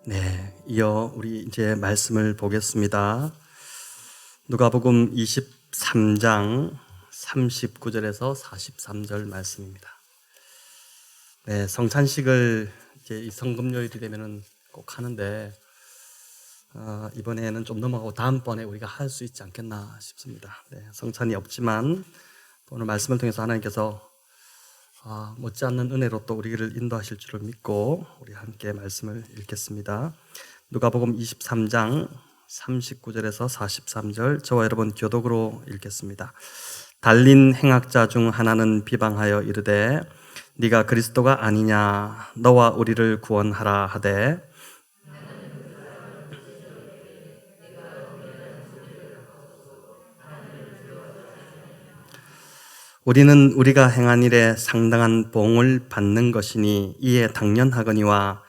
네, 이어 우리 이제 말씀을 보겠습니다. 누가복음 23장 39절에서 43절 말씀입니다. 네, 성찬식을 이제 이 성금요일이 되면은 꼭 하는데 이번에는 좀 넘어가고 다음번에 우리가 할 수 있지 않겠나 싶습니다. 네, 성찬이 없지만 오늘 말씀을 통해서 하나님께서 못지않는 은혜로 또 우리를 인도하실 줄을 믿고 우리 함께 말씀을 읽겠습니다. 누가복음 23장 39절에서 43절 저와 여러분 교독으로 읽겠습니다. 달린 행악자 중 하나는 비방하여 이르되 네가 그리스도가 아니냐 너와 우리를 구원하라 하되 우리는 우리가 행한 일에 상당한 보응을 받는 것이니 이에 당연하거니와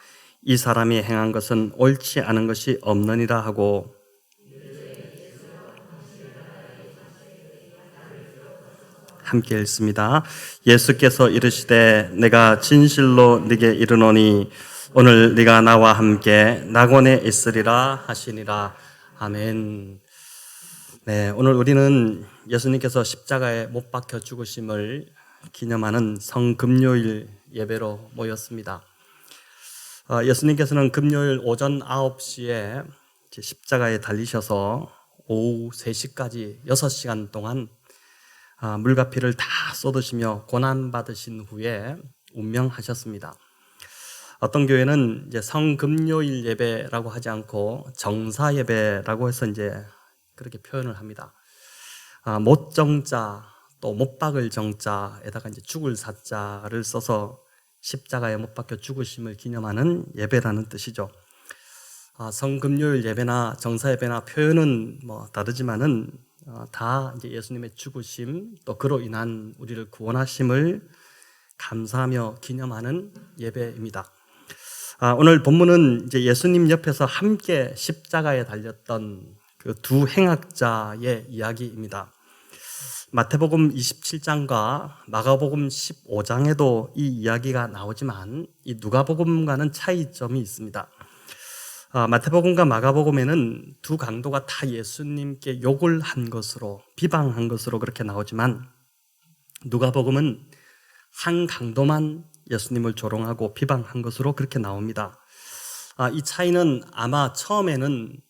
이 사람이 행한 것은 옳지 않은 것이 없느니라 하고 함께 읽습니다. 예수께서 이르시되 내가 진실로 네게 이르노니 오늘 네가 나와 함께 낙원에 있으리라 하시니라. 아멘. 네, 오늘 우리는 예수님께서 십자가에 못 박혀 죽으심을 기념하는 성금요일 예배로 모였습니다. 예수님께서는 금요일 오전 9시에 십자가에 달리셔서 오후 3시까지 6시간 동안 물과 피를 다 쏟으시며 고난받으신 후에 운명하셨습니다. 어떤 교회는 이제 성금요일 예배라고 하지 않고 정사 예배라고 해서 이제 그렇게 표현을 합니다. 못 정자 또 못 박을 정자에다가 이제 죽을 사자를 써서 십자가에 못 박혀 죽으심을 기념하는 예배라는 뜻이죠. 성금요일 예배나 정사 예배나 표현은 뭐 다르지만은 다 이제 예수님의 죽으심 또 그로 인한 우리를 구원하심을 감사하며 기념하는 예배입니다. 오늘 본문은 이제 예수님 옆에서 함께 십자가에 달렸던 그 두 행악자의 이야기입니다. 마태복음 27장과 마가복음 15장에도 이 이야기가 나오지만 이 누가복음과는 차이점이 있습니다. 마태복음과 마가복음에는 두 강도가 다 예수님께 욕을 한 것으로 비방한 것으로 그렇게 나오지만 누가복음은 한 강도만 예수님을 조롱하고 비방한 것으로 그렇게 나옵니다. 이 차이는 아마 처음에는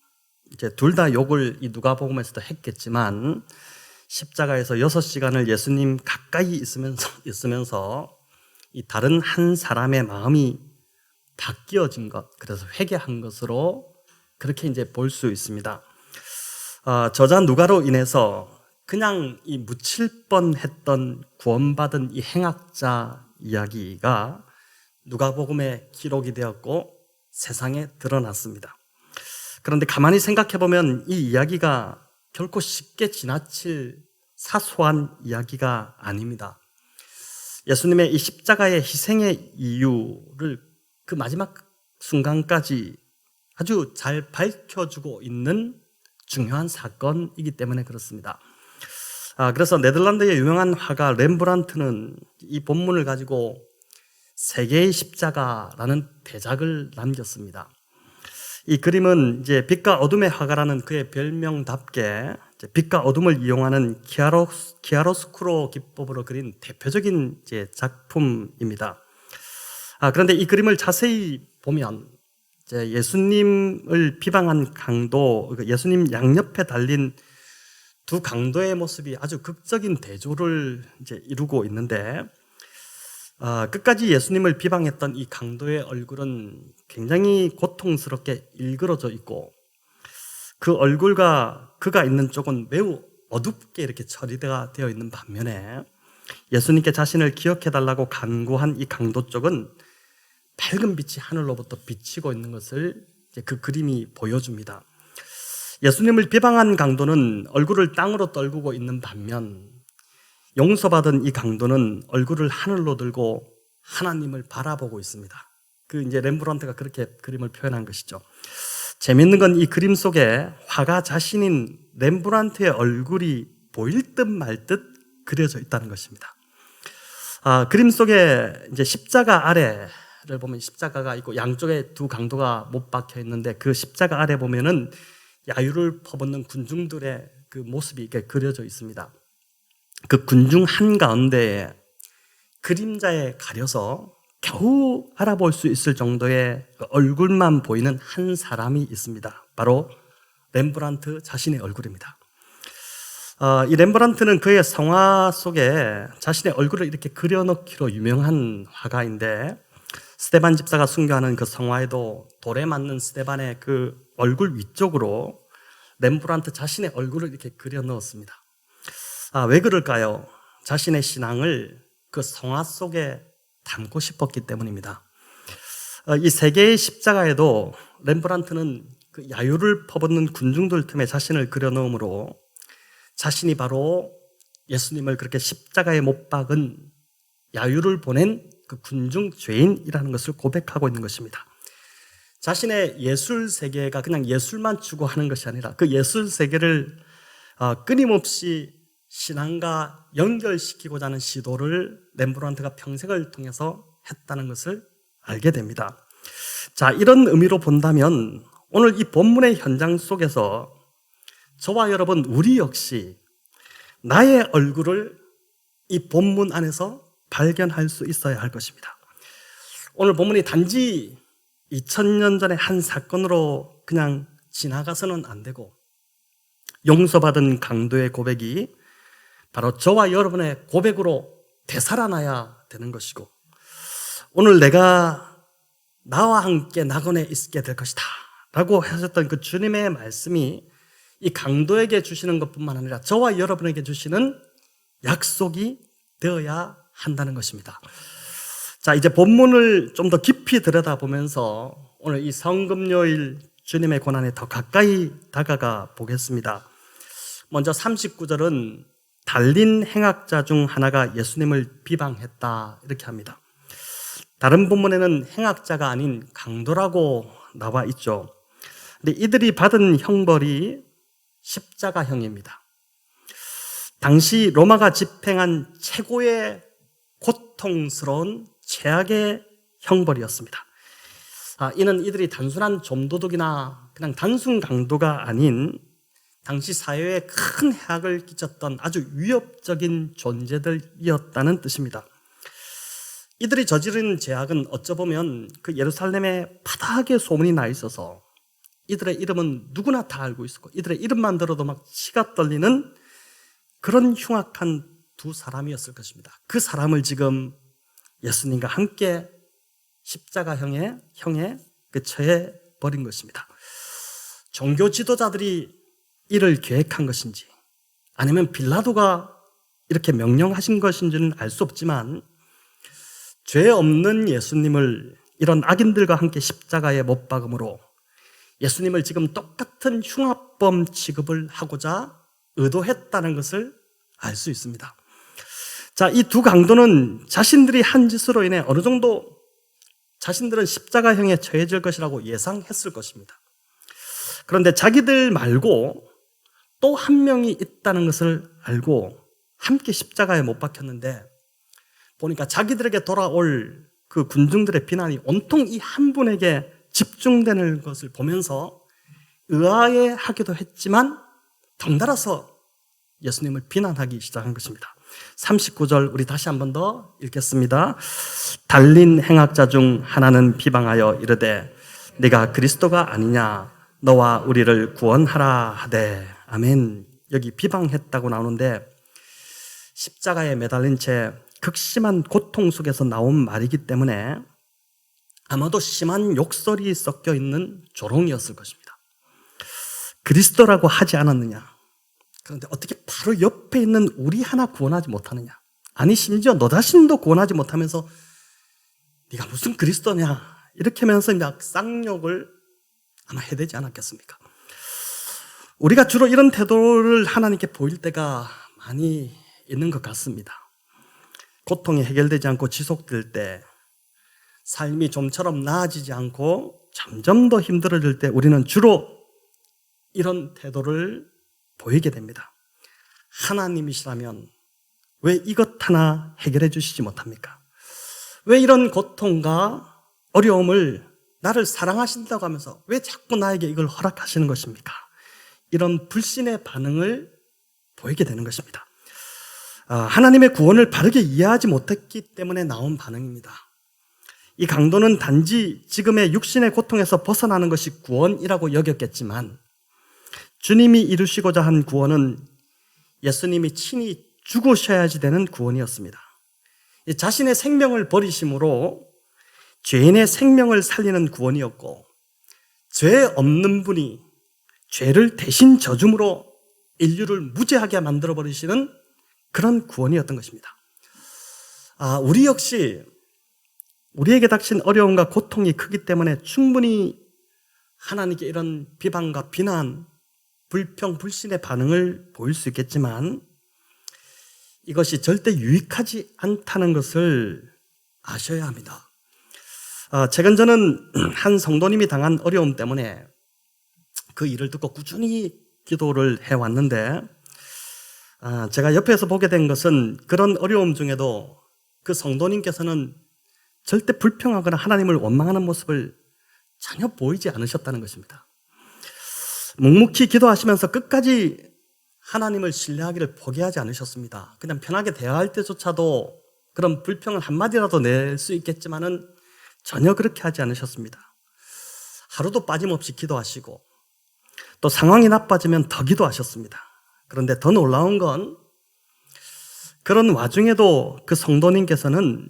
이제 둘 다 욕을 이 누가복음에서도 했겠지만 십자가에서 6시간을 예수님 가까이 있으면서 이 다른 한 사람의 마음이 바뀌어진 것, 그래서 회개한 것으로 그렇게 이제 볼 수 있습니다. 저자 누가로 인해서 그냥 이 묻힐 뻔했던 구원받은 이 행악자 이야기가 누가복음에 기록이 되었고 세상에 드러났습니다. 그런데 가만히 생각해 보면 이 이야기가 결코 쉽게 지나칠 사소한 이야기가 아닙니다. 예수님의 이 십자가의 희생의 이유를 그 마지막 순간까지 아주 잘 밝혀주고 있는 중요한 사건이기 때문에 그렇습니다. 그래서 네덜란드의 유명한 화가 렘브란트는 이 본문을 가지고 세계의 십자가라는 대작을 남겼습니다. 이 그림은 이제 빛과 어둠의 화가라는 그의 별명답게 빛과 어둠을 이용하는 키아로스쿠로 기법으로 그린 대표적인 이제 작품입니다. 그런데 이 그림을 자세히 보면 이제 예수님을 비방한 강도, 예수님 양옆에 달린 두 강도의 모습이 아주 극적인 대조를 이제 이루고 있는데 끝까지 예수님을 비방했던 이 강도의 얼굴은 굉장히 고통스럽게 일그러져 있고 그 얼굴과 그가 있는 쪽은 매우 어둡게 이렇게 처리가 되어 있는 반면에 예수님께 자신을 기억해달라고 간구한 이 강도 쪽은 밝은 빛이 하늘로부터 비치고 있는 것을 이제 그 그림이 보여줍니다. 예수님을 비방한 강도는 얼굴을 땅으로 떨구고 있는 반면 용서받은 이 강도는 얼굴을 하늘로 들고 하나님을 바라보고 있습니다. 그 이제 렘브란트가 그렇게 그림을 표현한 것이죠. 재밌는 건 이 그림 속에 화가 자신인 렘브란트의 얼굴이 보일 듯 말 듯 그려져 있다는 것입니다. 그림 속에 이제 십자가 아래 십자가를 보면 십자가가 있고 양쪽에 두 강도가 못 박혀 있는데 그 십자가 아래 보면은 야유를 퍼붓는 군중들의 그 모습이 이렇게 그려져 있습니다. 그 군중 한가운데에 그림자에 가려서 겨우 알아볼 수 있을 정도의 얼굴만 보이는 한 사람이 있습니다. 바로 렘브란트 자신의 얼굴입니다. 이 렘브란트는 그의 성화 속에 자신의 얼굴을 이렇게 그려넣기로 유명한 화가인데, 스데반 집사가 순교하는 그 성화에도 돌에 맞는 스데반의 그 얼굴 위쪽으로 렘브란트 자신의 얼굴을 이렇게 그려넣었습니다. 왜 그럴까요? 자신의 신앙을 그 성화 속에 담고 싶었기 때문입니다. 이 세 개의 십자가에도 렘브란트는 그 야유를 퍼붓는 군중들 틈에 자신을 그려넣음으로 자신이 바로 예수님을 그렇게 십자가에 못 박은 야유를 보낸 그 군중 죄인이라는 것을 고백하고 있는 것입니다. 자신의 예술 세계가 그냥 예술만 추구하는 것이 아니라 그 예술 세계를 끊임없이 신앙과 연결시키고자 하는 시도를 렘브란트가 평생을 통해서 했다는 것을 알게 됩니다. 자, 이런 의미로 본다면 오늘 이 본문의 현장 속에서 저와 여러분, 우리 역시 나의 얼굴을 이 본문 안에서 발견할 수 있어야 할 것입니다. 오늘 본문이 단지 2000년 전의 한 사건으로 그냥 지나가서는 안 되고, 용서받은 강도의 고백이 바로 저와 여러분의 고백으로 되살아나야 되는 것이고, 오늘 내가 나와 함께 낙원에 있게 될 것이다 라고 하셨던 그 주님의 말씀이 이 강도에게 주시는 것뿐만 아니라 저와 여러분에게 주시는 약속이 되어야 한다는 것입니다. 자, 이제 본문을 좀 더 깊이 들여다보면서 오늘 이 성금요일 주님의 고난에 더 가까이 다가가 보겠습니다. 먼저 39절은 달린 행악자 중 하나가 예수님을 비방했다 이렇게 합니다. 다른 본문에는 행악자가 아닌 강도라고 나와 있죠. 근데 이들이 받은 형벌이 십자가형입니다. 당시 로마가 집행한 최고의 고통스러운 최악의 형벌이었습니다. 이는 이들이 단순한 좀도둑이나 그냥 단순 강도가 아닌 당시 사회에 큰 해악을 끼쳤던 아주 위협적인 존재들이었다는 뜻입니다. 이들이 저지른 죄악은 어쩌보면 그 예루살렘의 바닥에 소문이 나 있어서 이들의 이름은 누구나 다 알고 있었고, 이들의 이름만 들어도 막 치가 떨리는 그런 흉악한 두 사람이었을 것입니다. 그 사람을 지금 예수님과 함께 십자가형에 처해 버린 것입니다. 종교 지도자들이 이를 계획한 것인지 아니면 빌라도가 이렇게 명령하신 것인지는 알 수 없지만, 죄 없는 예수님을 이런 악인들과 함께 십자가에 못 박음으로 예수님을 지금 똑같은 흉악범 취급을 하고자 의도했다는 것을 알 수 있습니다. 자, 이 두 강도는 자신들이 한 짓으로 인해 어느 정도 자신들은 십자가형에 처해질 것이라고 예상했을 것입니다. 그런데 자기들 말고 또 한 명이 있다는 것을 알고 함께 십자가에 못 박혔는데, 보니까 자기들에게 돌아올 그 군중들의 비난이 온통 이 한 분에게 집중되는 것을 보면서 의아해하기도 했지만 덩달아서 예수님을 비난하기 시작한 것입니다. 39절 우리 다시 한 번 더 읽겠습니다. 달린 행악자 중 하나는 비방하여 이르되 네가 그리스도가 아니냐, 너와 우리를 구원하라 하되. 아멘. 여기 비방했다고 나오는데 십자가에 매달린 채 극심한 고통 속에서 나온 말이기 때문에 아마도 심한 욕설이 섞여 있는 조롱이었을 것입니다. 그리스도라고 하지 않았느냐? 그런데 어떻게 바로 옆에 있는 우리 하나 구원하지 못하느냐? 아니, 심지어 너 자신도 구원하지 못하면서 네가 무슨 그리스도냐? 이렇게 하면서 막 쌍욕을 아마 해대지 않았겠습니까? 우리가 주로 이런 태도를 하나님께 보일 때가 많이 있는 것 같습니다. 고통이 해결되지 않고 지속될 때, 삶이 좀처럼 나아지지 않고 점점 더 힘들어질 때 우리는 주로 이런 태도를 보이게 됩니다. 하나님이시라면 왜 이것 하나 해결해 주시지 못합니까? 왜 이런 고통과 어려움을 나를 사랑하신다고 하면서 왜 자꾸 나에게 이걸 허락하시는 것입니까? 이런 불신의 반응을 보이게 되는 것입니다. 하나님의 구원을 바르게 이해하지 못했기 때문에 나온 반응입니다. 이 강도는 단지 지금의 육신의 고통에서 벗어나는 것이 구원이라고 여겼겠지만 주님이 이루시고자 한 구원은 예수님이 친히 죽으셔야지 되는 구원이었습니다. 자신의 생명을 버리심으로 죄인의 생명을 살리는 구원이었고, 죄 없는 분이 죄를 대신 져줌으로 인류를 무죄하게 만들어버리시는 그런 구원이었던 것입니다. 우리 역시 우리에게 닥친 어려움과 고통이 크기 때문에 충분히 하나님께 이런 비방과 비난, 불평, 불신의 반응을 보일 수 있겠지만 이것이 절대 유익하지 않다는 것을 아셔야 합니다. 최근 저는 한 성도님이 당한 어려움 때문에 그 일을 듣고 꾸준히 기도를 해왔는데 제가 옆에서 보게 된 것은 그런 어려움 중에도 그 성도님께서는 절대 불평하거나 하나님을 원망하는 모습을 전혀 보이지 않으셨다는 것입니다. 묵묵히 기도하시면서 끝까지 하나님을 신뢰하기를 포기하지 않으셨습니다. 그냥 편하게 대화할 때조차도 그런 불평을 한마디라도 낼 수 있겠지만은 전혀 그렇게 하지 않으셨습니다. 하루도 빠짐없이 기도하시고 또 상황이 나빠지면 더 기도하셨습니다. 그런데 더 놀라운 건 그런 와중에도 그 성도님께서는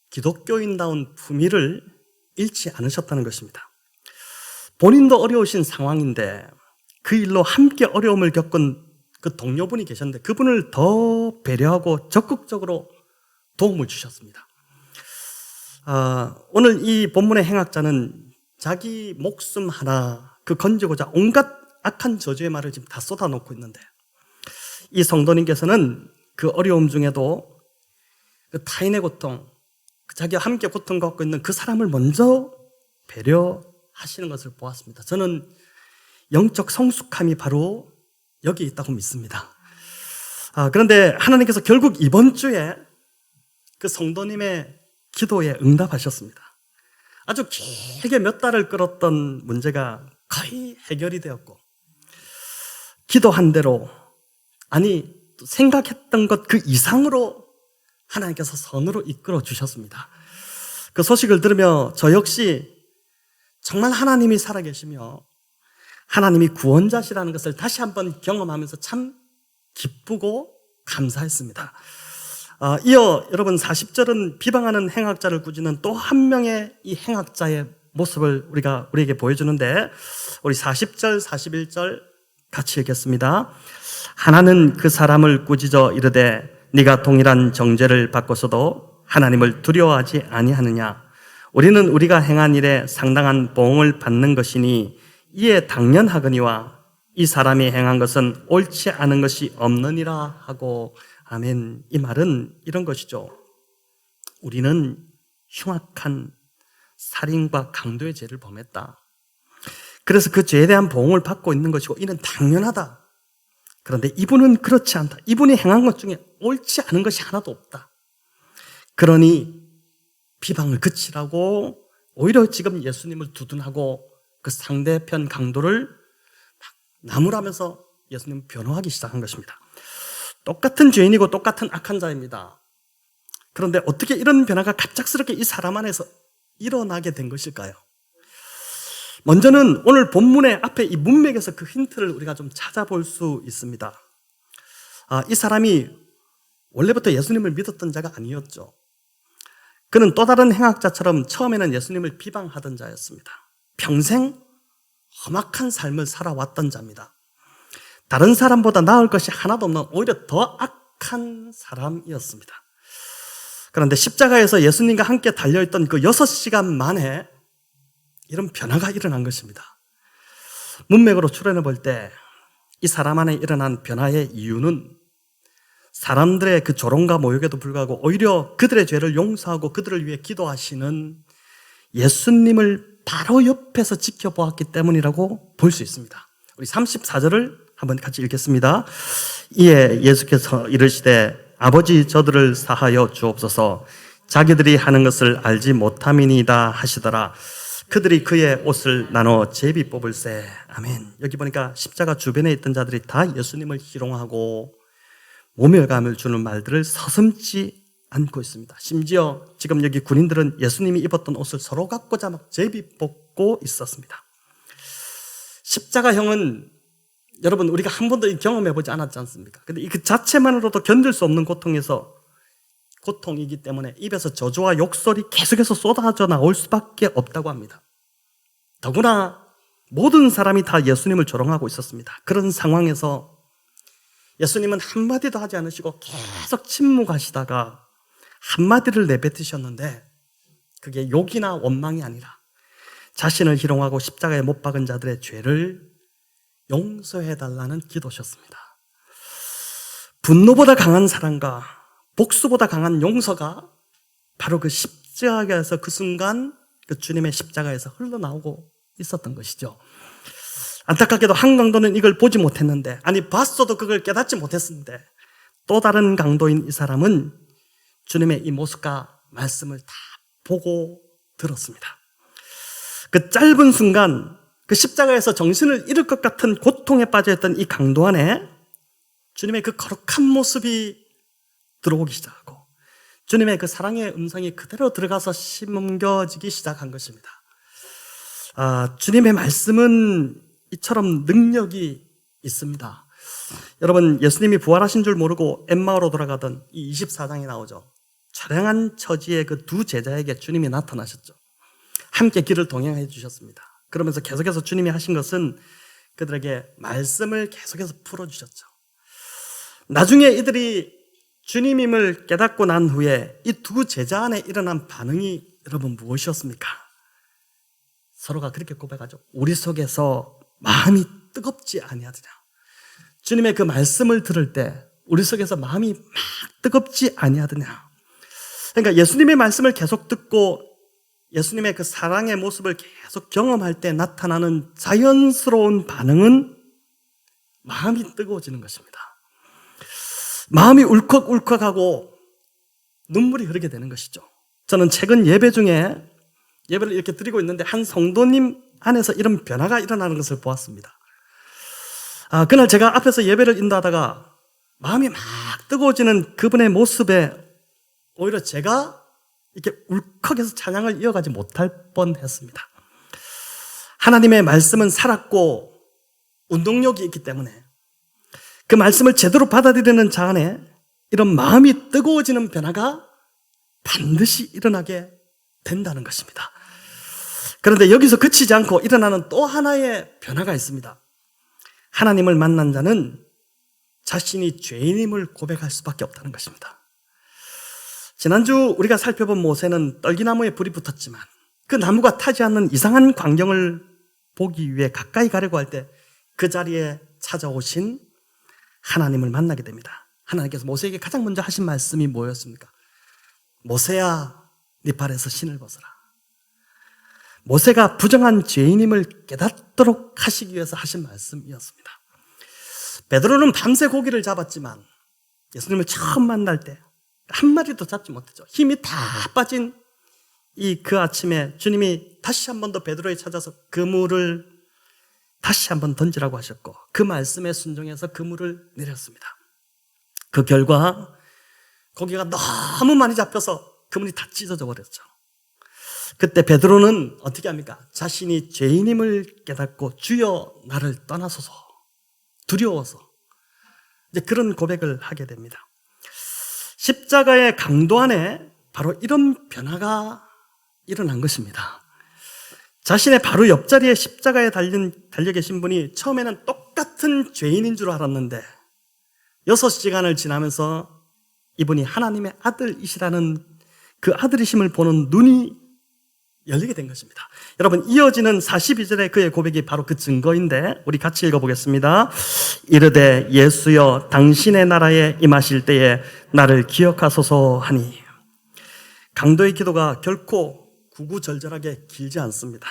기독교인다운 품위를 잃지 않으셨다는 것입니다. 본인도 어려우신 상황인데 그 일로 함께 어려움을 겪은 그 동료분이 계셨는데 그분을 더 배려하고 적극적으로 도움을 주셨습니다. 오늘 이 본문의 행악자는 자기 목숨 하나 건지고자 온갖 악한 저주의 말을 지금 다 쏟아놓고 있는데 이 성도님께서는 그 어려움 중에도 그 타인의 고통, 자기와 함께 고통 갖고 있는 그 사람을 먼저 배려하시는 것을 보았습니다. 저는 영적 성숙함이 바로 여기 있다고 믿습니다. 그런데 하나님께서 결국 이번 주에 그 성도님의 기도에 응답하셨습니다. 아주 길게 몇 달을 끌었던 문제가 거의 해결이 되었고 기도한 대로 생각했던 것 그 이상으로 하나님께서 선으로 이끌어 주셨습니다. 그 소식을 들으며 저 역시 정말 하나님이 살아계시며 하나님이 구원자시라는 것을 다시 한번 경험하면서 참 기쁘고 감사했습니다. 이어 여러분 40절은 비방하는 행악자를 꾸짖는 또 한 명의 이 행악자의 모습을 우리에게 보여주는데 우리 40절, 41절 같이 읽겠습니다. 하나는 그 사람을 꾸짖어 이르되 네가 동일한 정죄를 받고서도 하나님을 두려워하지 아니하느냐. 우리는 우리가 행한 일에 상당한 보응을 받는 것이니 이에 당연하거니와 이 사람이 행한 것은 옳지 않은 것이 없느니라 하고 아멘. 이 말은 이런 것이죠. 우리는 흉악한 살인과 강도의 죄를 범했다. 그래서 그 죄에 대한 보응을 받고 있는 것이고 이는 당연하다. 그런데 이분은 그렇지 않다. 이분이 행한 것 중에 옳지 않은 것이 하나도 없다. 그러니 비방을 그치라고 오히려 지금 예수님을 두둔하고 그 상대편 강도를 나무라면서 예수님을 변호하기 시작한 것입니다. 똑같은 죄인이고 똑같은 악한 자입니다. 그런데 어떻게 이런 변화가 갑작스럽게 이 사람 안에서 일어나게 된 것일까요? 먼저는 오늘 본문의 앞에 이 문맥에서 그 힌트를 우리가 좀 찾아볼 수 있습니다. 이 사람이 원래부터 예수님을 믿었던 자가 아니었죠. 그는 또 다른 행악자처럼 처음에는 예수님을 비방하던 자였습니다. 평생 험악한 삶을 살아왔던 자입니다. 다른 사람보다 나을 것이 하나도 없는 오히려 더 악한 사람이었습니다. 그런데 십자가에서 예수님과 함께 달려있던 그 6시간 만에 이런 변화가 일어난 것입니다. 문맥으로 추론해 볼 때 이 사람 안에 일어난 변화의 이유는 사람들의 그 조롱과 모욕에도 불구하고 오히려 그들의 죄를 용서하고 그들을 위해 기도하시는 예수님을 바로 옆에서 지켜보았기 때문이라고 볼 수 있습니다. 우리 34절을 한번 같이 읽겠습니다. 이에 예수께서 이르시되 아버지 저들을 사하여 주옵소서. 자기들이 하는 것을 알지 못함이니이다 하시더라. 그들이 그의 옷을 나눠 제비 뽑을세. 아멘. 여기 보니까 십자가 주변에 있던 자들이 다 예수님을 희롱하고 모멸감을 주는 말들을 서슴지 않고 있습니다. 심지어 지금 여기 군인들은 예수님이 입었던 옷을 서로 갖고자 막 제비 뽑고 있었습니다. 십자가형은 여러분 우리가 한 번도 경험해보지 않았지 않습니까? 근데 그 자체만으로도 견딜 수 없는 고통이기 때문에 입에서 저주와 욕설이 계속해서 쏟아져 나올 수밖에 없다고 합니다. 더구나 모든 사람이 다 예수님을 조롱하고 있었습니다. 그런 상황에서 예수님은 한마디도 하지 않으시고 계속 침묵하시다가 한마디를 내뱉으셨는데 그게 욕이나 원망이 아니라 자신을 희롱하고 십자가에 못 박은 자들의 죄를 용서해달라는 기도셨습니다. 분노보다 강한 사랑과 복수보다 강한 용서가 바로 그 십자가에서 그 순간 그 주님의 십자가에서 흘러나오고 있었던 것이죠. 안타깝게도 한 강도는 이걸 보지 못했는데, 아니 봤어도 그걸 깨닫지 못했는데 또 다른 강도인 이 사람은 주님의 이 모습과 말씀을 다 보고 들었습니다. 그 짧은 순간 그 십자가에서 정신을 잃을 것 같은 고통에 빠져있던 이 강도 안에 주님의 그 거룩한 모습이 들어오기 시작하고 주님의 그 사랑의 음성이 그대로 들어가서 심겨지기 시작한 것입니다. 주님의 말씀은 이처럼 능력이 있습니다. 여러분, 예수님이 부활하신 줄 모르고 엠마오로 돌아가던 이 24장에 나오죠. 처량한 처지의 그 두 제자에게 주님이 나타나셨죠. 함께 길을 동행해 주셨습니다. 그러면서 계속해서 주님이 하신 것은 그들에게 말씀을 계속해서 풀어주셨죠. 나중에 이들이 주님임을 깨닫고 난 후에 이 두 제자 안에 일어난 반응이 여러분 무엇이었습니까? 서로가 그렇게 고백하죠. 우리 속에서 마음이 뜨겁지 아니하더냐. 주님의 그 말씀을 들을 때 우리 속에서 마음이 막 뜨겁지 아니하더냐. 그러니까 예수님의 말씀을 계속 듣고 예수님의 그 사랑의 모습을 계속 경험할 때 나타나는 자연스러운 반응은 마음이 뜨거워지는 것입니다. 마음이 울컥울컥하고 눈물이 흐르게 되는 것이죠. 저는 최근 예배 중에 예배를 이렇게 드리고 있는데 한 성도님 안에서 이런 변화가 일어나는 것을 보았습니다. 그날 제가 앞에서 예배를 인도하다가 마음이 막 뜨거워지는 그분의 모습에 오히려 제가 이렇게 울컥해서 찬양을 이어가지 못할 뻔했습니다. 하나님의 말씀은 살았고 운동력이 있기 때문에 그 말씀을 제대로 받아들이는 자 안에 이런 마음이 뜨거워지는 변화가 반드시 일어나게 된다는 것입니다. 그런데 여기서 그치지 않고 일어나는 또 하나의 변화가 있습니다. 하나님을 만난 자는 자신이 죄인임을 고백할 수밖에 없다는 것입니다. 지난주 우리가 살펴본 모세는 떨기나무에 불이 붙었지만 그 나무가 타지 않는 이상한 광경을 보기 위해 가까이 가려고 할 때 그 자리에 찾아오신 하나님을 만나게 됩니다. 하나님께서 모세에게 가장 먼저 하신 말씀이 뭐였습니까? 모세야, 네 발에서 신을 벗어라. 모세가 부정한 죄인임을 깨닫도록 하시기 위해서 하신 말씀이었습니다. 베드로는 밤새 고기를 잡았지만 예수님을 처음 만날 때 한 마리도 잡지 못했죠. 힘이 다 빠진 그 아침에 주님이 다시 한 번 더 베드로에 찾아서 그물을 다시 한 번 던지라고 하셨고 그 말씀에 순종해서 그물을 내렸습니다. 그 결과 고기가 너무 많이 잡혀서 그물이 다 찢어져 버렸죠. 그때 베드로는 어떻게 합니까? 자신이 죄인임을 깨닫고 주여 나를 떠나소서, 두려워서 이제 그런 고백을 하게 됩니다. 십자가의 강도 안에 바로 이런 변화가 일어난 것입니다. 자신의 바로 옆자리에 십자가에 달려 계신 분이 처음에는 똑같은 죄인인 줄 알았는데 6시간을 지나면서 이분이 하나님의 아들이시라는 그 아들이심을 보는 눈이 열리게 된 것입니다. 여러분, 이어지는 42절의 그의 고백이 바로 그 증거인데 우리 같이 읽어보겠습니다. 이르되 예수여 당신의 나라에 임하실 때에 나를 기억하소서 하니. 강도의 기도가 결코 구구절절하게 길지 않습니다.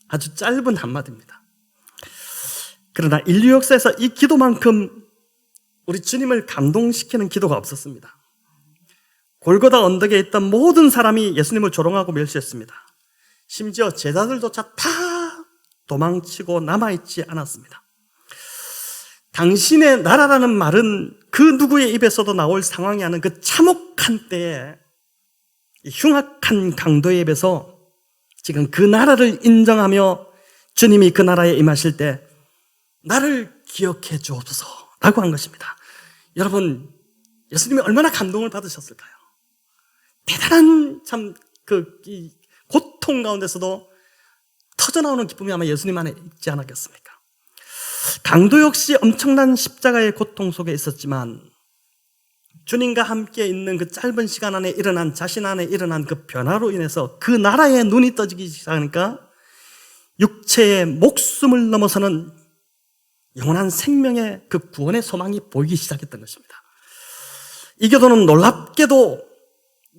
아주 짧은 한마디입니다. 그러나 인류 역사에서 이 기도만큼 우리 주님을 감동시키는 기도가 없었습니다. 골고다 언덕에 있던 모든 사람이 예수님을 조롱하고 멸시했습니다. 심지어 제자들조차 다 도망치고 남아있지 않았습니다. 당신의 나라라는 말은 그 누구의 입에서도 나올 상황이 아닌 그 참혹한 때에 흉악한 강도의 입에서 지금 그 나라를 인정하며 주님이 그 나라에 임하실 때 나를 기억해 주옵소서라고 한 것입니다. 여러분, 예수님이 얼마나 감동을 받으셨을까요? 대단한 이 고통 가운데서도 터져나오는 기쁨이 아마 예수님 안에 있지 않았겠습니까? 강도 역시 엄청난 십자가의 고통 속에 있었지만 주님과 함께 있는 그 짧은 시간 안에 일어난, 자신 안에 일어난 그 변화로 인해서 그 나라의 눈이 떠지기 시작하니까 육체의 목숨을 넘어서는 영원한 생명의 그 구원의 소망이 보이기 시작했던 것입니다. 이 교도는 놀랍게도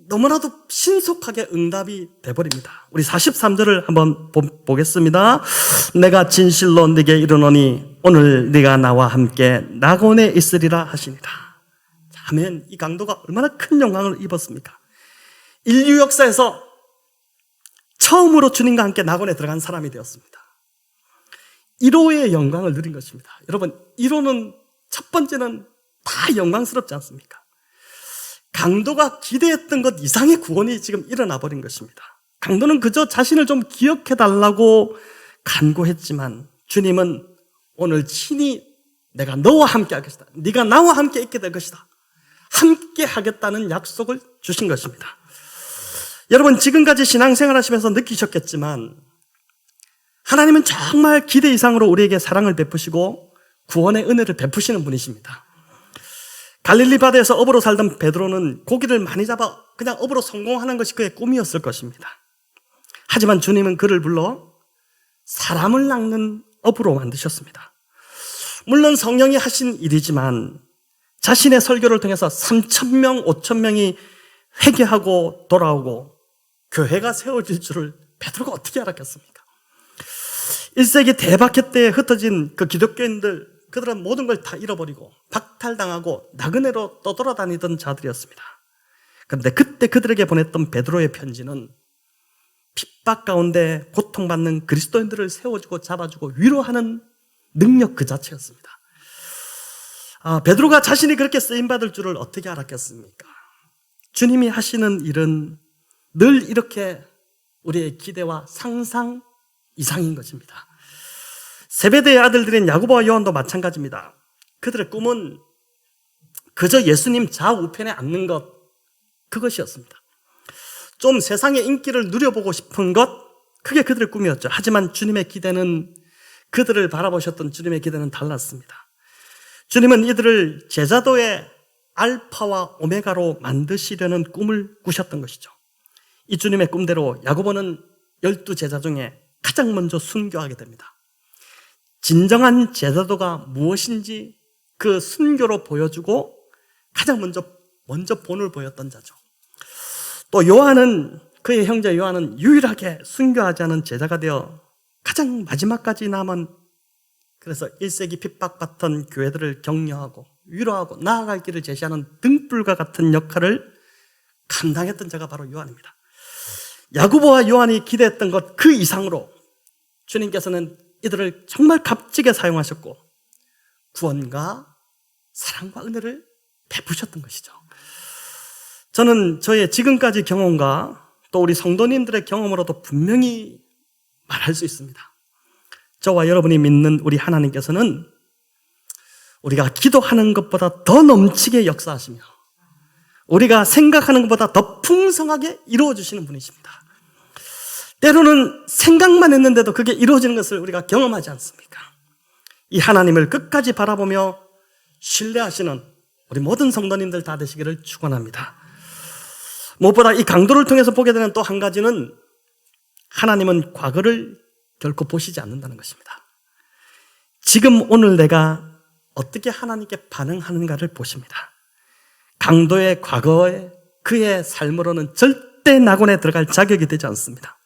너무나도 신속하게 응답이 돼버립니다. 우리 43절을 한번 보겠습니다. 내가 진실로 네게 이르노니 오늘 네가 나와 함께 낙원에 있으리라 하시니라. 아멘. 이 강도가 얼마나 큰 영광을 입었습니까? 인류 역사에서 처음으로 주님과 함께 낙원에 들어간 사람이 되었습니다. 1호의 영광을 누린 것입니다. 여러분, 1호는 첫 번째는 다 영광스럽지 않습니까? 강도가 기대했던 것 이상의 구원이 지금 일어나 버린 것입니다. 강도는 그저 자신을 좀 기억해 달라고 간구했지만 주님은 오늘 친히 내가 너와 함께 하겠다, 네가 나와 함께 있게 될 것이다, 함께 하겠다는 약속을 주신 것입니다. 여러분, 지금까지 신앙생활 하시면서 느끼셨겠지만 하나님은 정말 기대 이상으로 우리에게 사랑을 베푸시고 구원의 은혜를 베푸시는 분이십니다. 갈릴리 바다에서 어부로 살던 베드로는 고기를 많이 잡아 그냥 어부로 성공하는 것이 그의 꿈이었을 것입니다. 하지만 주님은 그를 불러 사람을 낚는 어부로 만드셨습니다. 물론 성령이 하신 일이지만 자신의 설교를 통해서 3,000명, 5,000명이 회개하고 돌아오고 교회가 세워질 줄을 베드로가 어떻게 알았겠습니까? 1세기 대박해 때에 흩어진 그 기독교인들, 그들은 모든 걸 다 잃어버리고 박탈당하고 나그네로 떠돌아다니던 자들이었습니다. 그런데 그때 그들에게 보냈던 베드로의 편지는 핍박 가운데 고통받는 그리스도인들을 세워주고 잡아주고 위로하는 능력 그 자체였습니다. 베드로가 자신이 그렇게 쓰임받을 줄을 어떻게 알았겠습니까? 주님이 하시는 일은 늘 이렇게 우리의 기대와 상상 이상인 것입니다. 세베대의 아들들인 야고보와 요한도 마찬가지입니다. 그들의 꿈은 그저 예수님 좌우편에 앉는 것, 그것이었습니다. 좀 세상의 인기를 누려보고 싶은 것, 그게 그들의 꿈이었죠. 하지만 주님의 기대는, 그들을 바라보셨던 주님의 기대는 달랐습니다. 주님은 이들을 제자도의 알파와 오메가로 만드시려는 꿈을 꾸셨던 것이죠. 이 주님의 꿈대로 야고보는 12제자 중에 가장 먼저 순교하게 됩니다. 진정한 제자도가 무엇인지 그 순교로 보여주고 가장 먼저 본을 보였던 자죠. 또 요한은, 그의 형제 요한은 유일하게 순교하지 않은 제자가 되어 가장 마지막까지 남은, 그래서 1세기 핍박받던 교회들을 격려하고 위로하고 나아갈 길을 제시하는 등불과 같은 역할을 감당했던 자가 바로 요한입니다. 야고보와 요한이 기대했던 것 그 이상으로 주님께서는 이들을 정말 값지게 사용하셨고 구원과 사랑과 은혜를 베푸셨던 것이죠. 저는 저의 지금까지 경험과 또 우리 성도님들의 경험으로도 분명히 말할 수 있습니다. 저와 여러분이 믿는 우리 하나님께서는 우리가 기도하는 것보다 더 넘치게 역사하시며 우리가 생각하는 것보다 더 풍성하게 이루어주시는 분이십니다. 때로는 생각만 했는데도 그게 이루어지는 것을 우리가 경험하지 않습니까? 이 하나님을 끝까지 바라보며 신뢰하시는 우리 모든 성도님들 다 되시기를 축원합니다. 무엇보다 이 강도를 통해서 보게 되는 또 한 가지는 하나님은 과거를 결코 보시지 않는다는 것입니다. 지금 오늘 내가 어떻게 하나님께 반응하는가를 보십니다. 강도의 과거에 그의 삶으로는 절대 낙원에 들어갈 자격이 되지 않습니다.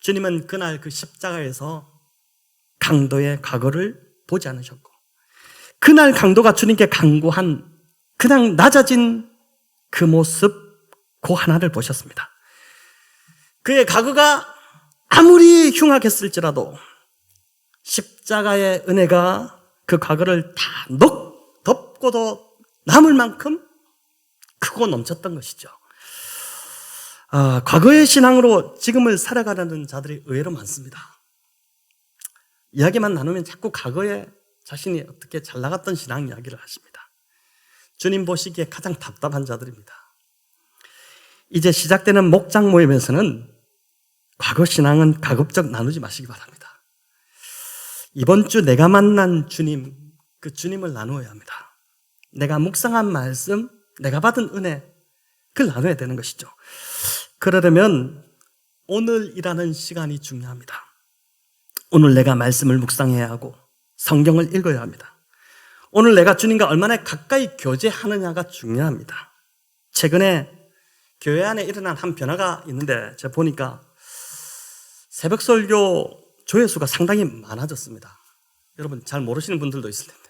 주님은 그날 그 십자가에서 강도의 과거를 보지 않으셨고 그날 강도가 주님께 간구한 그냥 낮아진 그 모습 그 하나를 보셨습니다. 그의 과거가 아무리 흉악했을지라도 십자가의 은혜가 그 과거를 다 덮고도 남을 만큼 크고 넘쳤던 것이죠. 과거의 신앙으로 지금을 살아가려는 자들이 의외로 많습니다. 이야기만 나누면 자꾸 과거에 자신이 어떻게 잘 나갔던 신앙 이야기를 하십니다. 주님 보시기에 가장 답답한 자들입니다. 이제 시작되는 목장 모임에서는 과거 신앙은 가급적 나누지 마시기 바랍니다. 이번 주 내가 만난 주님, 그 주님을 나누어야 합니다. 내가 묵상한 말씀, 내가 받은 은혜, 그걸 나눠야 되는 것이죠. 그러려면 오늘이라는 시간이 중요합니다. 오늘 내가 말씀을 묵상해야 하고 성경을 읽어야 합니다. 오늘 내가 주님과 얼마나 가까이 교제하느냐가 중요합니다. 최근에 교회 안에 일어난 한 변화가 있는데 제가 보니까 새벽 설교 조회수가 상당히 많아졌습니다. 여러분 잘 모르시는 분들도 있을 텐데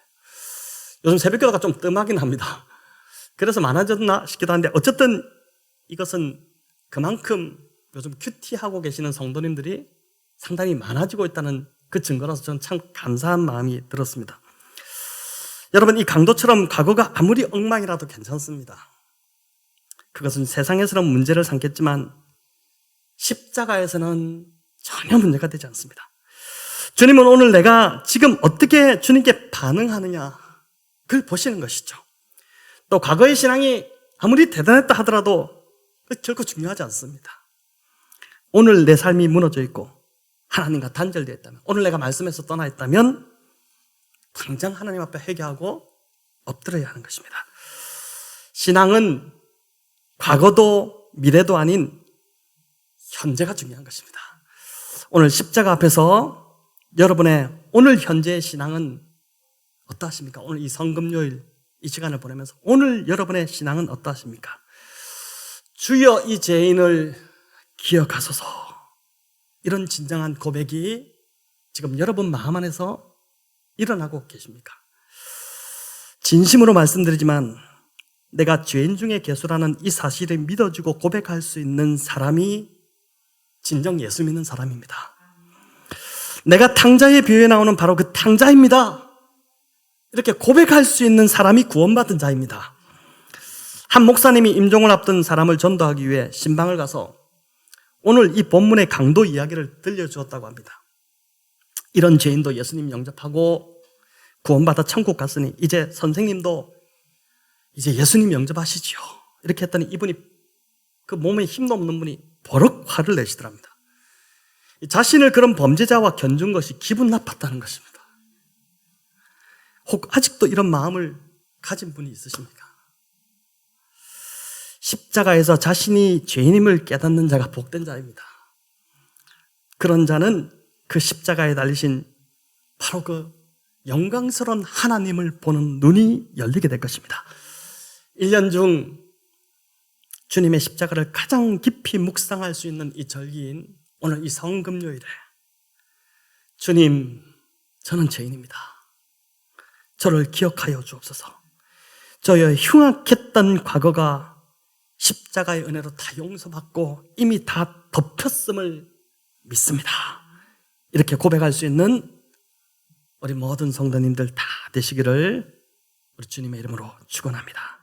요즘 새벽 기도가 좀 뜸하긴 합니다. 그래서 많아졌나 싶기도 한데 어쨌든 이것은 그만큼 요즘 큐티하고 계시는 성도님들이 상당히 많아지고 있다는 그 증거라서 저는 참 감사한 마음이 들었습니다. 여러분 이 강도처럼 과거가 아무리 엉망이라도 괜찮습니다. 그것은 세상에서는 문제를 삼겠지만 십자가에서는 전혀 문제가 되지 않습니다. 주님은 오늘 내가 지금 어떻게 주님께 반응하느냐 그걸 보시는 것이죠. 또 과거의 신앙이 아무리 대단했다 하더라도 결코 중요하지 않습니다. 오늘 내 삶이 무너져 있고 하나님과 단절되어 있다면, 오늘 내가 말씀에서 떠나 있다면 당장 하나님 앞에 회개하고 엎드려야 하는 것입니다. 신앙은 과거도 미래도 아닌 현재가 중요한 것입니다. 오늘 십자가 앞에서 여러분의 오늘 현재의 신앙은 어떠하십니까? 오늘 이 성금요일 이 시간을 보내면서 오늘 여러분의 신앙은 어떠하십니까? 주여 이 죄인을 기억하소서, 이런 진정한 고백이 지금 여러분 마음 안에서 일어나고 계십니까? 진심으로 말씀드리지만 내가 죄인 중에 괴수라는 이 사실을 믿어주고 고백할 수 있는 사람이 진정 예수 믿는 사람입니다. 내가 탕자의 비유에 나오는 바로 그 탕자입니다, 이렇게 고백할 수 있는 사람이 구원받은 자입니다. 한 목사님이 임종을 앞둔 사람을 전도하기 위해 신방을 가서 오늘 이 본문의 강도 이야기를 들려주었다고 합니다. 이런 죄인도 예수님 영접하고 구원받아 천국 갔으니 이제 선생님도 이제 예수님 영접하시지요, 이렇게 했더니 이분이 그 몸에 힘도 없는 분이 버럭 화를 내시더랍니다. 자신을 그런 범죄자와 견준 것이 기분 나빴다는 것입니다. 혹 아직도 이런 마음을 가진 분이 있으십니까? 십자가에서 자신이 죄인임을 깨닫는 자가 복된 자입니다. 그런 자는 그 십자가에 달리신 바로 그 영광스러운 하나님을 보는 눈이 열리게 될 것입니다. 1년 중 주님의 십자가를 가장 깊이 묵상할 수 있는 이 절기인 오늘 이 성금요일에 주님, 저는 죄인입니다. 저를 기억하여 주옵소서. 저의 흉악했던 과거가 십자가의 은혜로 다 용서받고 이미 다 덮였음을 믿습니다. 이렇게 고백할 수 있는 우리 모든 성도님들 다 되시기를 우리 주님의 이름으로 축원합니다.